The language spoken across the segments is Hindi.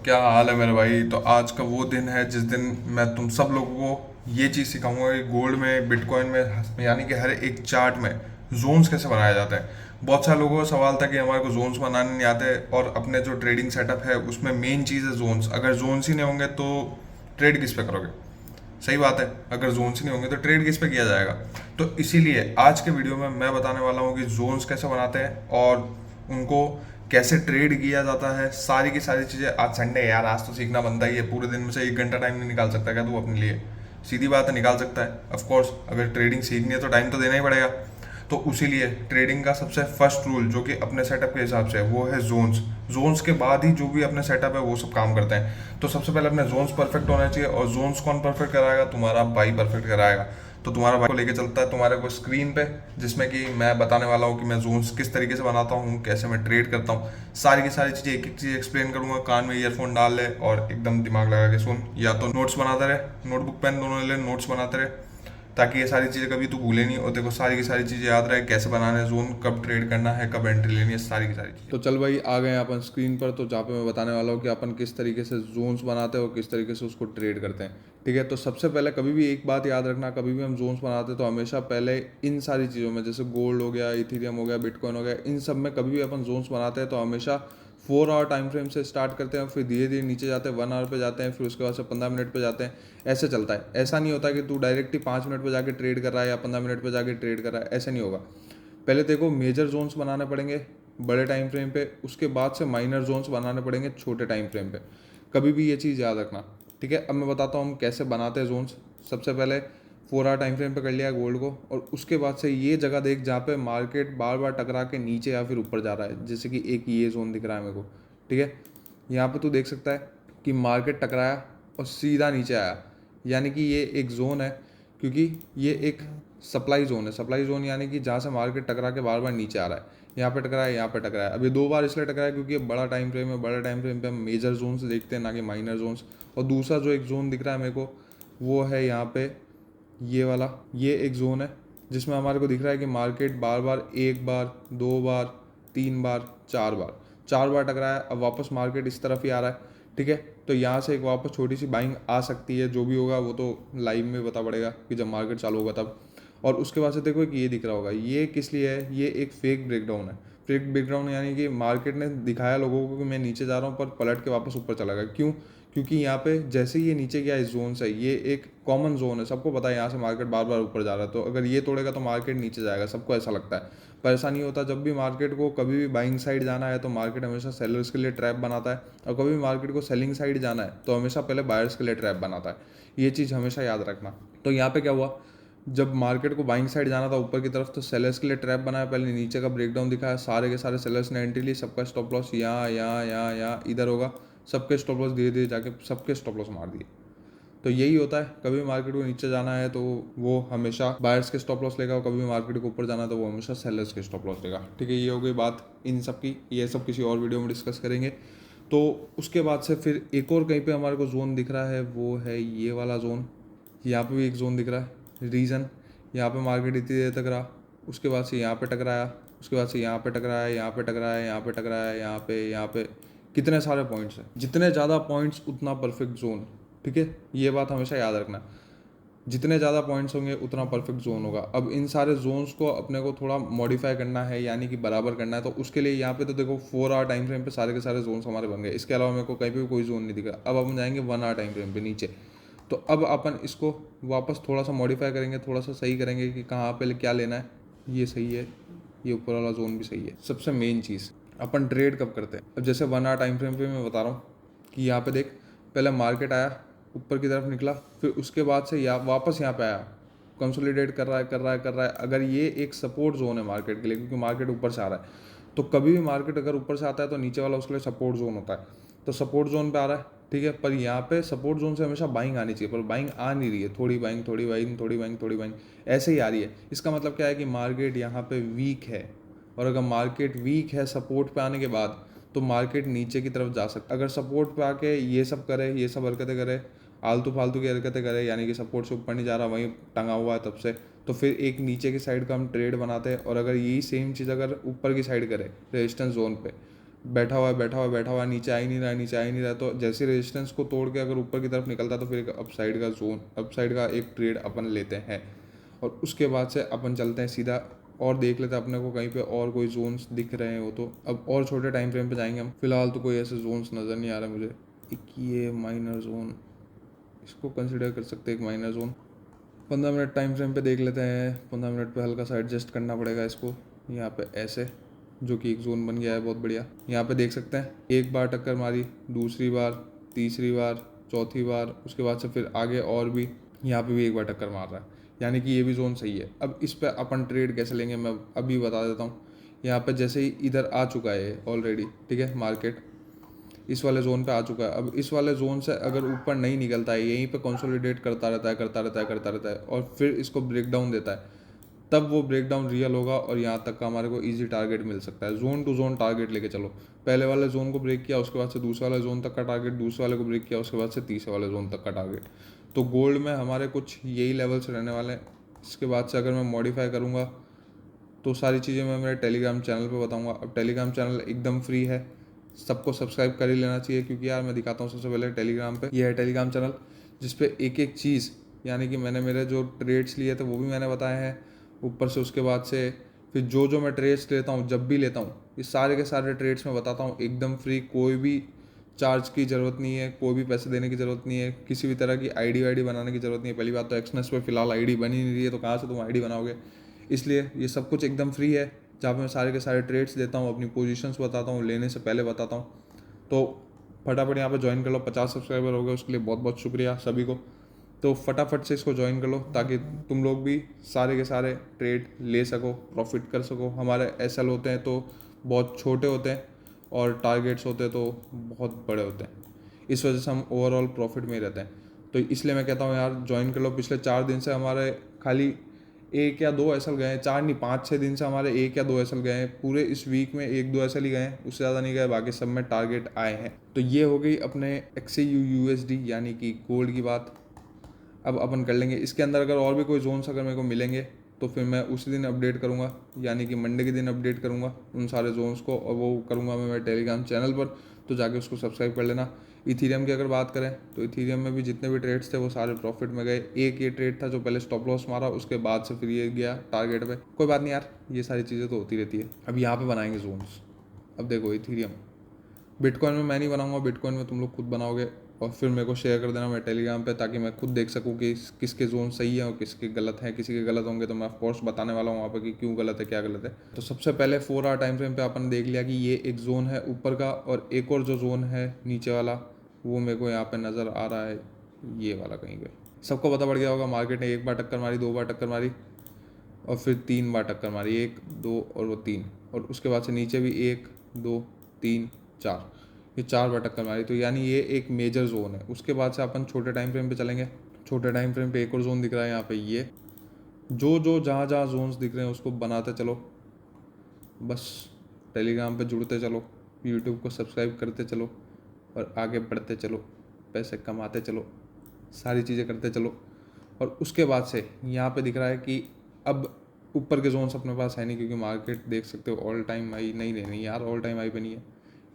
क्या हाल है मेरे भाई। तो आज का वो दिन है जिस दिन मैं तुम सब लोगों को ये चीज़ सिखाऊंगा कि गोल्ड में, बिटकॉइन में, यानी कि हर एक चार्ट में जोन्स कैसे बनाया जाता है। बहुत सारे लोगों का सवाल था कि हमारे को जोन्स बनाने नहीं आते, और अपने जो ट्रेडिंग सेटअप है उसमें मेन चीज़ है जोन्स। अगर जोन्स ही नहीं होंगे तो ट्रेड किस पे करोगे? सही बात है, अगर जोन्स नहीं होंगे तो ट्रेड किस पे किया जाएगा? तो इसीलिए आज के वीडियो में मैं बताने वाला हूँ कि जोन्स कैसे बनाते हैं और उनको कैसे ट्रेड किया जाता है। सारी की सारी चीज़ें। आज संडे है यार, आज तो सीखना बनता ही है। पूरे दिन में से 1 घंटा टाइम नहीं निकाल सकता क्या तू अपने लिए? सीधी बात है, निकाल सकता है ऑफ कोर्स। अगर ट्रेडिंग सीखनी है तो टाइम तो देना ही पड़ेगा। तो उसीलिए ट्रेडिंग का सबसे फर्स्ट रूल जो कि अपने सेटअप के हिसाब से है वो है जोन्स। जोन्स के बाद ही जो भी अपने सेटअप है वो सब काम करते हैं। तो सबसे पहले अपने जोन्स परफेक्ट होना चाहिए, और जोन्स कौन परफेक्ट कराएगा? तुम्हारा भाई परफेक्ट कराएगा। तो तुम्हारा भाई को लेके चलता है तुम्हारे को स्क्रीन पे, जिसमें कि मैं बताने वाला हूँ कि मैं जोन्स किस तरीके से बनाता हूँ, कैसे मैं ट्रेड करता हूँ। सारी की सारी चीज़ें एक एक चीज़ एक्सप्लेन करूंगा। कान में ईयरफोन डाल ले और एकदम दिमाग लगा के सुन, या तो नोट्स बनाते रहे, नोटबुक पेन दोनों ले ले, नोट्स बनाते रहे, ताकि ये सारी चीज़ें कभी तू भूले नहीं। और देखो सारी की सारी चीज़ें याद रहे, कैसे बनाना है जोन, कब ट्रेड करना है, कब एंट्री लेनी है, सारी की सारी चीज़ें। तो चल भाई, आ गए हैं अपन स्क्रीन पर। तो जहाँ पे मैं बताने वाला हूँ कि अपन किस तरीके से जोन्स बनाते हैं और किस तरीके से उसको ट्रेड करते हैं। ठीक है, तो सबसे पहले कभी भी एक बात याद रखना, कभी भी हम जोन्स बनाते हैं तो हमेशा पहले इन सारी चीज़ों में, जैसे गोल्ड हो गया, इथीरियम हो गया, बिटकॉइन हो गया, इन सब में कभी भी अपन जोन्स बनाते हैं तो हमेशा 4 आवर टाइम फ्रेम से स्टार्ट करते हैं, फिर धीरे धीरे नीचे जाते हैं, 1 आवर पे जाते हैं, फिर उसके बाद से 15 मिनट पे जाते हैं। ऐसे चलता है। ऐसा नहीं होता कि तू डायरेक्ट ही 5 मिनट पे जाके ट्रेड कर रहा है या 15 मिनट पे जाके ट्रेड कर रहा है, ऐसे नहीं होगा। पहले देखो मेजर जोन्स बनाने पड़ेंगे बड़े टाइम फ्रेम पे, उसके बाद से माइनर जोन्स बनाने पड़ेंगे छोटे टाइम फ्रेम पे। कभी भी ये चीज़ याद रखना। ठीक है, अब मैं बताता हूँ हम कैसे बनाते हैं जोन्स। सबसे पहले 4 आवर टाइम फ्रेम पे कर लिया गोल्ड को, और उसके बाद से ये जगह देख जहाँ पे मार्केट बार बार टकरा के नीचे या फिर ऊपर जा रहा है। जैसे कि एक ये जोन दिख रहा है मेरे को। ठीक है, यहाँ पे तू देख सकता है कि मार्केट टकराया और सीधा नीचे आया, यानी कि ये एक जोन है। क्योंकि ये एक सप्लाई जोन है। सप्लाई जोन यानी कि जहाँ से मार्केट टकरा के बार बार नीचे आ रहा है। यहाँ पे टकराया, यहाँ पे टकराया। अभी 2 बार इसलिए टकराया क्योंकि ये बड़ा टाइम फ्रेम है। बड़ा टाइम फ्रेम पे हम मेजर जोन्स देखते हैं, ना कि माइनर जोन्स। और दूसरा जो एक जोन दिख रहा है मेरे को, वो है यहाँ पे ये वाला। ये एक जोन है जिसमें हमारे को दिख रहा है कि मार्केट बार बार, 1 बार, 2 बार, 3 बार, 4 बार, 4 बार टकराया। अब वापस मार्केट इस तरफ ही आ रहा है। ठीक है, तो यहाँ से एक वापस छोटी सी बाइंग आ सकती है। जो भी होगा वो तो लाइव में बता पड़ेगा कि जब मार्केट चालू होगा तब। और उसके बाद से देखो कि ये दिख रहा होगा, ये किस लिए है? ये एक फेक ब्रेकडाउन है। फेक ब्रेकडाउन यानी कि मार्केट ने दिखाया लोगों को कि मैं नीचे जा रहा हूँ, पर पलट के वापस ऊपर चला गया। क्यों? क्योंकि यहाँ पे जैसे ही ये नीचे गया इस जोन से, ये एक कॉमन जोन है, सबको पता है यहाँ से मार्केट बार बार ऊपर जा रहा है, तो अगर ये तोड़ेगा तो मार्केट नीचे जाएगा, सबको ऐसा लगता है। पर ऐसा नहीं होता। जब भी मार्केट को कभी भी बाइंग साइड जाना है तो मार्केट हमेशा सेलर्स के लिए ट्रैप बनाता है, और कभी भी मार्केट को सेलिंग साइड जाना है तो हमेशा पहले बायर्स के लिए ट्रैप बनाता है। ये चीज़ हमेशा याद रखना। तो यहाँ पे क्या हुआ, जब मार्केट को बाइंग साइड जाना था ऊपर की तरफ, तो सेलर्स के लिए ट्रैप बनाया। पहले नीचे का ब्रेकडाउन दिखाया, सारे के सारे सेलर्स ने एंट्री ली, सबका स्टॉप लॉस यहाँ यहाँ यहाँ यहाँ इधर होगा। सबके स्टॉप लॉस धीरे धीरे जाके सबके स्टॉप लॉस मार दिए। तो यही होता है, कभी मार्केट को नीचे जाना है तो वो हमेशा बायर्स के स्टॉप लॉस लेगा, और कभी मार्केट को ऊपर जाना है तो वो हमेशा सेलर्स के स्टॉप लॉस लेगा। ठीक है, ये हो गई बात इन सब की। ये सब किसी और वीडियो में डिस्कस करेंगे। तो उसके बाद से फिर एक और कहीं पे हमारे को जोन दिख रहा है, वो है ये वाला जोन। यहाँ पे भी एक जोन दिख रहा है, रीजन। यहाँ पे मार्केट इतनी देर तक रहा, उसके बाद से यहाँ पे टकराया, उसके बाद से यहाँ पे टकराया, यहाँ पे टकराया, यहाँ पे टकराया, यहाँ पे कितने सारे पॉइंट्स हैं। जितने ज़्यादा पॉइंट्स उतना परफेक्ट जोन। ठीक है, ये बात हमेशा याद रखना। जितने ज़्यादा पॉइंट्स होंगे उतना परफेक्ट जोन होगा। अब इन सारे जोन्स को अपने को थोड़ा मॉडिफाई करना है, यानी कि बराबर करना है। तो उसके लिए यहाँ पे तो देखो 4 आवर टाइम फ्रेम पे सारे के सारे जोन्स हमारे बन गए। इसके अलावा मेरे को कहीं पे भी कोई जोन नहीं दिख रहा। अब अपन जाएंगे 1 आवर टाइम फ्रेम पे नीचे। तो अब अपन इसको वापस थोड़ा सा मॉडिफाई करेंगे, थोड़ा सा सही करेंगे कि कहाँ पे क्या लेना है। ये सही है, ये ऊपर वाला जोन भी सही है। सबसे मेन चीज़, अपन ट्रेड कब करते हैं? अब जैसे 1 आवर टाइम फ्रेम पे मैं बता रहा हूँ कि यहाँ पे देख, पहले मार्केट आया, ऊपर की तरफ निकला, फिर उसके बाद से वापस यहाँ पे आया, कंसोलिडेट कर रहा है, कर रहा है, कर रहा है। अगर ये एक सपोर्ट जोन है मार्केट के लिए, क्योंकि मार्केट ऊपर से आ रहा है, तो कभी भी मार्केट अगर ऊपर से आता है तो नीचे वाला उसके लिए सपोर्ट जोन होता है। तो सपोर्ट जोन पे आ रहा है, ठीक है, पर यहाँ पे सपोर्ट जोन से हमेशा बाइंग आनी चाहिए, पर बाइंग आ नहीं रही है। थोड़ी बाइंग, थोड़ी बाइंग, थोड़ी बाइंग, थोड़ी बाइंग, ऐसे ही आ रही है। इसका मतलब क्या है कि मार्केट यहाँ पे वीक है। और अगर मार्केट वीक है सपोर्ट पे आने के बाद, तो मार्केट नीचे की तरफ जा सकता है। अगर सपोर्ट पे आके ये सब करे, ये सब हरकतें करे, आलतू फालतू की हरकतें करे, यानी कि सपोर्ट से ऊपर नहीं जा रहा, वहीं टंगा हुआ है तब से, तो फिर एक नीचे की साइड का हम ट्रेड बनाते हैं। और अगर यही सेम चीज़ अगर ऊपर की साइड करे, रेजिस्टेंस जोन पे, बैठा हुआ है, बैठा हुआ है, बैठा हुआ है, नीचे आ ही नहीं रहा है, नीचे आ ही नहीं रहा है। तो जैसे रेजिस्टेंस को तोड़ के अगर ऊपर की तरफ निकलता है तो फिर एक अपसाइड का जोन, अपसाइड का एक ट्रेड अपन लेते हैं। और उसके बाद से अपन चलते हैं सीधा और देख लेते हैं अपने को कहीं पे और कोई जोन्स दिख रहे हो तो। अब और छोटे टाइम फ्रेम पे जाएंगे हम। फिलहाल तो कोई ऐसे जोन्स नज़र नहीं आ रहा मुझे। एक ये माइनर जोन, इसको कंसिडर कर सकते हैं एक minor zone. 15 minute time frame पे देख लेते हैं। 15 मिनट पे हल्का सा एडजस्ट करना पड़ेगा इसको यहाँ पे ऐसे, जो कि एक जोन बन गया है बहुत बढ़िया। यहाँ पे देख सकते हैं एक बार टक्कर मारी, दूसरी बार, तीसरी बार, चौथी बार, उसके बाद से फिर आगे और भी, यहाँ पे भी एक बार टक्कर मार रहा है, यानी कि ये भी जोन सही है। अब इस पर अपन ट्रेड कैसे लेंगे मैं अभी बता देता हूँ। यहाँ पे जैसे ही इधर आ चुका है ऑलरेडी, ठीक है, मार्केट इस वाले जोन पे आ चुका है। अब इस वाले जोन से अगर ऊपर नहीं निकलता है, यहीं पे कंसोलिडेट करता रहता है, करता रहता है, करता रहता है, और फिर इसको ब्रेक डाउन देता है, तब वो ब्रेक डाउन रियल होगा और यहाँ तक का हमारे को इजी टारगेट मिल सकता है। जोन टू जोन टारगेट लेके चलो। पहले वाले जोन को ब्रेक किया, उसके बाद से दूसरे वाले जोन तक का टारगेट, दूसरे वाले को ब्रेक किया, उसके बाद से तीसरे वाले जोन तक का टारगेट। तो गोल्ड में हमारे कुछ यही लेवल्स रहने वाले हैं। इसके बाद से अगर मैं मॉडिफाई करूँगा तो सारी चीज़ें मैं मेरे टेलीग्राम चैनल पे बताऊँगा। अब टेलीग्राम चैनल एकदम फ्री है, सबको सब्सक्राइब कर ही लेना चाहिए, क्योंकि यार मैं दिखाता हूँ सबसे पहले टेलीग्राम पे। ये है टेलीग्राम चैनल जिसपे एक एक चीज़, यानी कि मैंने मेरे जो ट्रेड्स लिए थे वो भी मैंने बताए हैं। ऊपर से उसके बाद से फिर जो जो मैं ट्रेड्स लेता हूँ, जब भी लेता हूँ, ये सारे के सारे ट्रेड्स मैं बताता हूँ एकदम फ्री। कोई भी चार्ज की ज़रूरत नहीं है, कोई भी पैसे देने की ज़रूरत नहीं है, किसी भी तरह की आईडी वाईडी बनाने की ज़रूरत नहीं है। पहली बात तो एक्सनेस पे फिलहाल आईडी बनी नहीं रही है, तो कहाँ से तुम आईडी बनाओगे। इसलिए ये सब कुछ एकदम फ्री है, जहाँ पे मैं सारे के सारे ट्रेड्स देता हूँ, अपनी पोजीशंस बताता हूँ, लेने से पहले बताता हूँ। तो फटाफट यहाँ पे ज्वाइन कर लो। 50 सब्सक्राइबर हो गए, उसके लिए बहुत बहुत शुक्रिया सभी को। तो फटाफट से इसको ज्वाइन कर लो ताकि तुम लोग भी सारे के सारे ट्रेड ले सको, प्रॉफिट कर सको। हमारे एसएल होते हैं तो बहुत छोटे होते हैं और टारगेट्स होते हैं तो बहुत बड़े होते हैं, इस वजह से हम ओवरऑल प्रॉफिट में ही रहते हैं। तो इसलिए मैं कहता हूँ यार ज्वाइन कर लो। पिछले 4 दिन से हमारे खाली 1 या 2 एसएल गए हैं, 4 नहीं 5-6 दिन से हमारे 1 या 2 एसएल गए हैं। पूरे इस वीक में 1-2 एसएल ही गए हैं, उससे ज़्यादा नहीं गए, बाकी सब में टारगेट आए हैं। तो ये हो गई अपने XAU USD यानी कि गोल्ड की बात। अब अपन कर लेंगे इसके अंदर अगर और भी कोई जोन्स अगर मेरे को मिलेंगे तो फिर मैं उसी दिन अपडेट करूँगा, यानी कि मंडे के दिन अपडेट करूँगा उन सारे जोन्स को, और वो करूँगा मैं मेरे टेलीग्राम चैनल पर, तो जाके उसको सब्सक्राइब कर लेना। इथीरियम की अगर बात करें तो इथीरियम में भी जितने भी ट्रेड्स थे वो सारे प्रॉफिट में गए। एक ये ट्रेड था जो पहले स्टॉप लॉस मारा, उसके बाद से फिर ये गया टारगेट पे। कोई बात नहीं यार, ये सारी चीज़ें तो होती रहती है। अब यहाँ पे बनाएंगे जोन्स। अब देखो इथीरियम, बिटकॉइन में मैं नहीं बनाऊंगा, बिटकॉइन में तुम लोग खुद बनाओगे और फिर मेरे को शेयर कर देना मेरे टेलीग्राम पे, ताकि मैं खुद देख सकूँ कि किसके जोन सही है और किसके गलत हैं। किसी के गलत होंगे तो मैं ऑफकोर्स बताने वाला हूँ वहाँ पर कि क्यों गलत है, क्या गलत है। तो सबसे पहले 4 आवर टाइम फ्रेम पे अपन देख लिया कि ये एक जोन है ऊपर का, और एक और जो जोन है नीचे वाला वो मेरे को यहाँ पर नज़र आ रहा है, ये वाला कहीं पे। सबको पता पड़ गया होगा, मार्केट ने 1 बार टक्कर मारी, 2 बार टक्कर मारी और फिर 3 बार टक्कर मारी, 1 2 और वो 3, और उसके बाद से नीचे भी 1 2 3 4, ये 4 बार टक्कर मारी। तो यानी ये एक मेजर जोन है। उसके बाद से अपन छोटे टाइम फ्रेम पे चलेंगे। छोटे टाइम फ्रेम पे एक और जोन दिख रहा है यहाँ पे, ये जो जो जहाँ जहाँ जोन्स दिख रहे हैं उसको बनाते चलो, बस टेलीग्राम पे जुड़ते चलो, यूट्यूब को सब्सक्राइब करते चलो और आगे बढ़ते चलो, पैसे कमाते चलो, सारी चीज़ें करते चलो। और उसके बाद से यहाँ पे दिख रहा है कि अब ऊपर के जोन्स अपने पास है नहीं, क्योंकि मार्केट देख सकते हो ऑल टाइम हाई, नहीं नहीं नहीं यार, ऑल टाइम हाई पे नहीं है।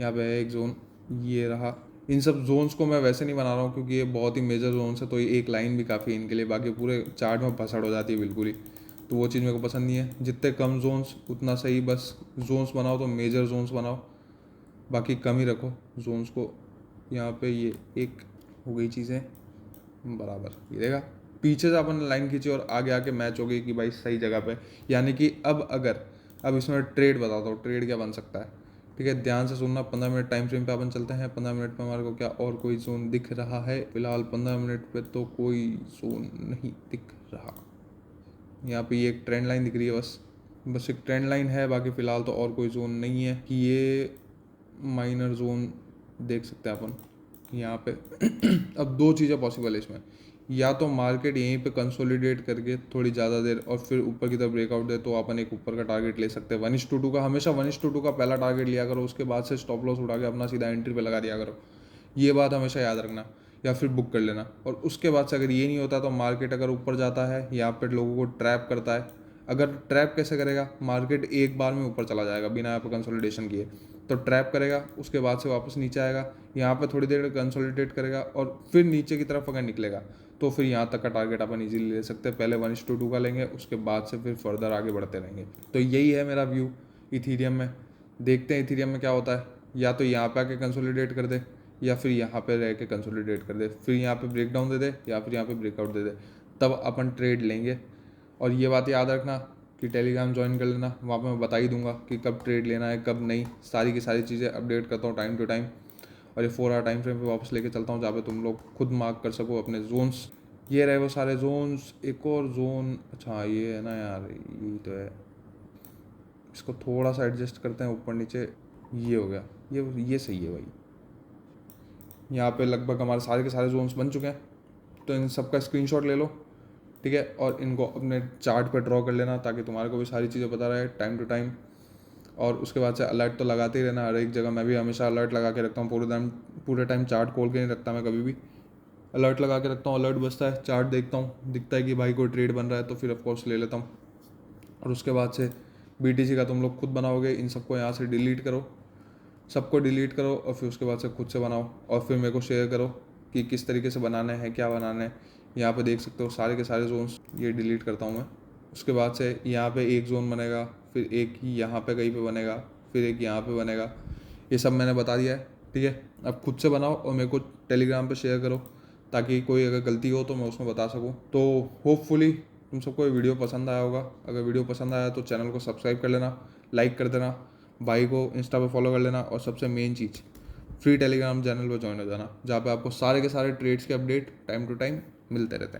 यहाँ पे है एक जोन, ये रहा। इन सब जोन्स को मैं वैसे नहीं बना रहा हूँ क्योंकि ये बहुत ही मेजर जोन्स है, तो ये एक लाइन भी काफ़ी है इनके लिए, बाकी पूरे चार्ट में भसड़ हो जाती है बिल्कुल ही। तो वो चीज़ मेरे को पसंद नहीं है। जितने कम जोन्स उतना सही, बस जोन्स बनाओ तो मेजर जोन्स बनाओ, बाकी कम ही रखो जोन्स को। यहाँ पे ये एक हो गई चीज़ें बराबर, ये देगा पीछे से अपन लाइन खींची और आगे आके मैच हो गई कि भाई सही जगह पे। यानी कि अब इसमें ट्रेड बताता हूँ, ट्रेड क्या बन सकता है, ठीक है, ध्यान से सुनना। 15 मिनट टाइम फ्रेम पे अपन चलते हैं। 15 मिनट में हमारे को क्या और कोई जोन दिख रहा है? फिलहाल 15 मिनट पे तो कोई जोन नहीं दिख रहा। यहाँ पे ये एक ट्रेंड लाइन दिख रही है, बस एक ट्रेंड लाइन है, बाकी फ़िलहाल तो और कोई जोन नहीं है। कि ये माइनर जोन देख सकते हैं अपन यहाँ पे। अब 2 चीज़ें पॉसिबल है इसमें, या तो मार्केट यहीं पे कंसोलिडेट करके थोड़ी ज़्यादा देर और फिर ऊपर की तरफ ब्रेकआउट दे, तो अपन एक ऊपर का टारगेट ले सकते हैं 1:2 का। हमेशा 1:2 का पहला टारगेट लिया करो, उसके बाद से स्टॉप लॉस उठा के अपना सीधा एंट्री पे लगा दिया करो, ये बात हमेशा याद रखना, या फिर बुक कर लेना। और उसके बाद से अगर ये नहीं होता तो मार्केट अगर ऊपर जाता है, यहाँ पे लोगों को ट्रैप करता है। अगर ट्रैप कैसे करेगा, मार्केट एक बार में ऊपर चला जाएगा बिना यहाँ पर कंसोलिडेशन किए, तो ट्रैप करेगा, उसके बाद से वापस नीचे आएगा, यहाँ पे थोड़ी देर कंसोलिडेट करेगा और फिर नीचे की तरफ अगर निकलेगा तो फिर यहाँ तक का टारगेट अपन इजीली ले सकते हैं। पहले 1:2 का लेंगे, उसके बाद से फिर फर्दर आगे बढ़ते रहेंगे। तो यही है मेरा व्यू इथीरियम में। देखते हैं इथीरियम में क्या होता है, या तो यहाँ पे आके कंसोलिडेट कर दे या फिर यहाँ पे रह के कंसोलिडेट कर दे, फिर यहाँ पे ब्रेक डाउन दे दे या फिर यहाँ पे ब्रेकआउट दे दे, तब अपन ट्रेड लेंगे। और ये बात याद रखना कि टेलीग्राम ज्वाइन कर लेना, वहाँ पे मैं बता ही दूंगा कि कब ट्रेड लेना है कब नहीं, सारी की सारी चीज़ें अपडेट करता हूँ टाइम टू टाइम। और ये 4 आवर टाइम फ्रेम पे वापस लेके चलता हूँ जहाँ पे तुम लोग खुद मार्क कर सको अपने जोन्स। ये रहे वो सारे जोन्स। एक और जोन, अच्छा ये है ना यार, यही तो है, इसको थोड़ा सा एडजस्ट करते हैं ऊपर नीचे, ये हो गया, ये सही है भाई। यहाँ पे लगभग हमारे सारे के सारे जोन्स बन चुके हैं, तो इन सब का स्क्रीनशॉट ले लो, ठीक है, और इनको अपने चार्ट पर ड्रॉ कर लेना ताकि तुम्हारे को भी सारी चीज़ें पता रहे टाइम टू टाइम। और उसके बाद से अलर्ट तो लगाते ही रहना हर एक जगह। मैं भी हमेशा अलर्ट लगा के रखता हूँ, पूरे टाइम चार्ट खोल के नहीं रखता मैं कभी भी, अलर्ट लगा के रखता हूँ। अलर्ट बजता है, चार्ट देखता हूँ, दिखता है कि भाई कोई ट्रेड बन रहा है तो फिर ऑफकोर्स ले लेता हूँ। और उसके बाद से BTC का तुम लोग खुद बनाओगे, इन सबको यहाँ से डिलीट करो, सबको डिलीट करो और फिर उसके बाद से खुद से बनाओ और फिर मेरे को शेयर करो कि किस तरीके से बनाने हैं, क्या बनाना है। यहाँ पे देख सकते हो सारे के सारे जोन्स, ये डिलीट करता हूँ मैं। उसके बाद से यहाँ पे एक जोन बनेगा, फिर एक ही यहाँ पे कहीं पे बनेगा, फिर एक यहाँ पे बनेगा, ये सब मैंने बता दिया है, ठीक है। अब खुद से बनाओ और मेरे को टेलीग्राम पे शेयर करो ताकि कोई अगर गलती हो तो मैं उसमें बता सकूँ। तो होपफुली तुम सबको ये वीडियो पसंद आया होगा। अगर वीडियो पसंद आया तो चैनल को सब्सक्राइब कर लेना, लाइक कर देना, भाई को इंस्टा पे फॉलो कर लेना, और सबसे मेन चीज़ फ्री टेलीग्राम चैनल पर ज्वाइन हो जाना जहाँ पे आपको सारे के सारे ट्रेड्स के अपडेट टाइम टू टाइम मिलते रहते हैं।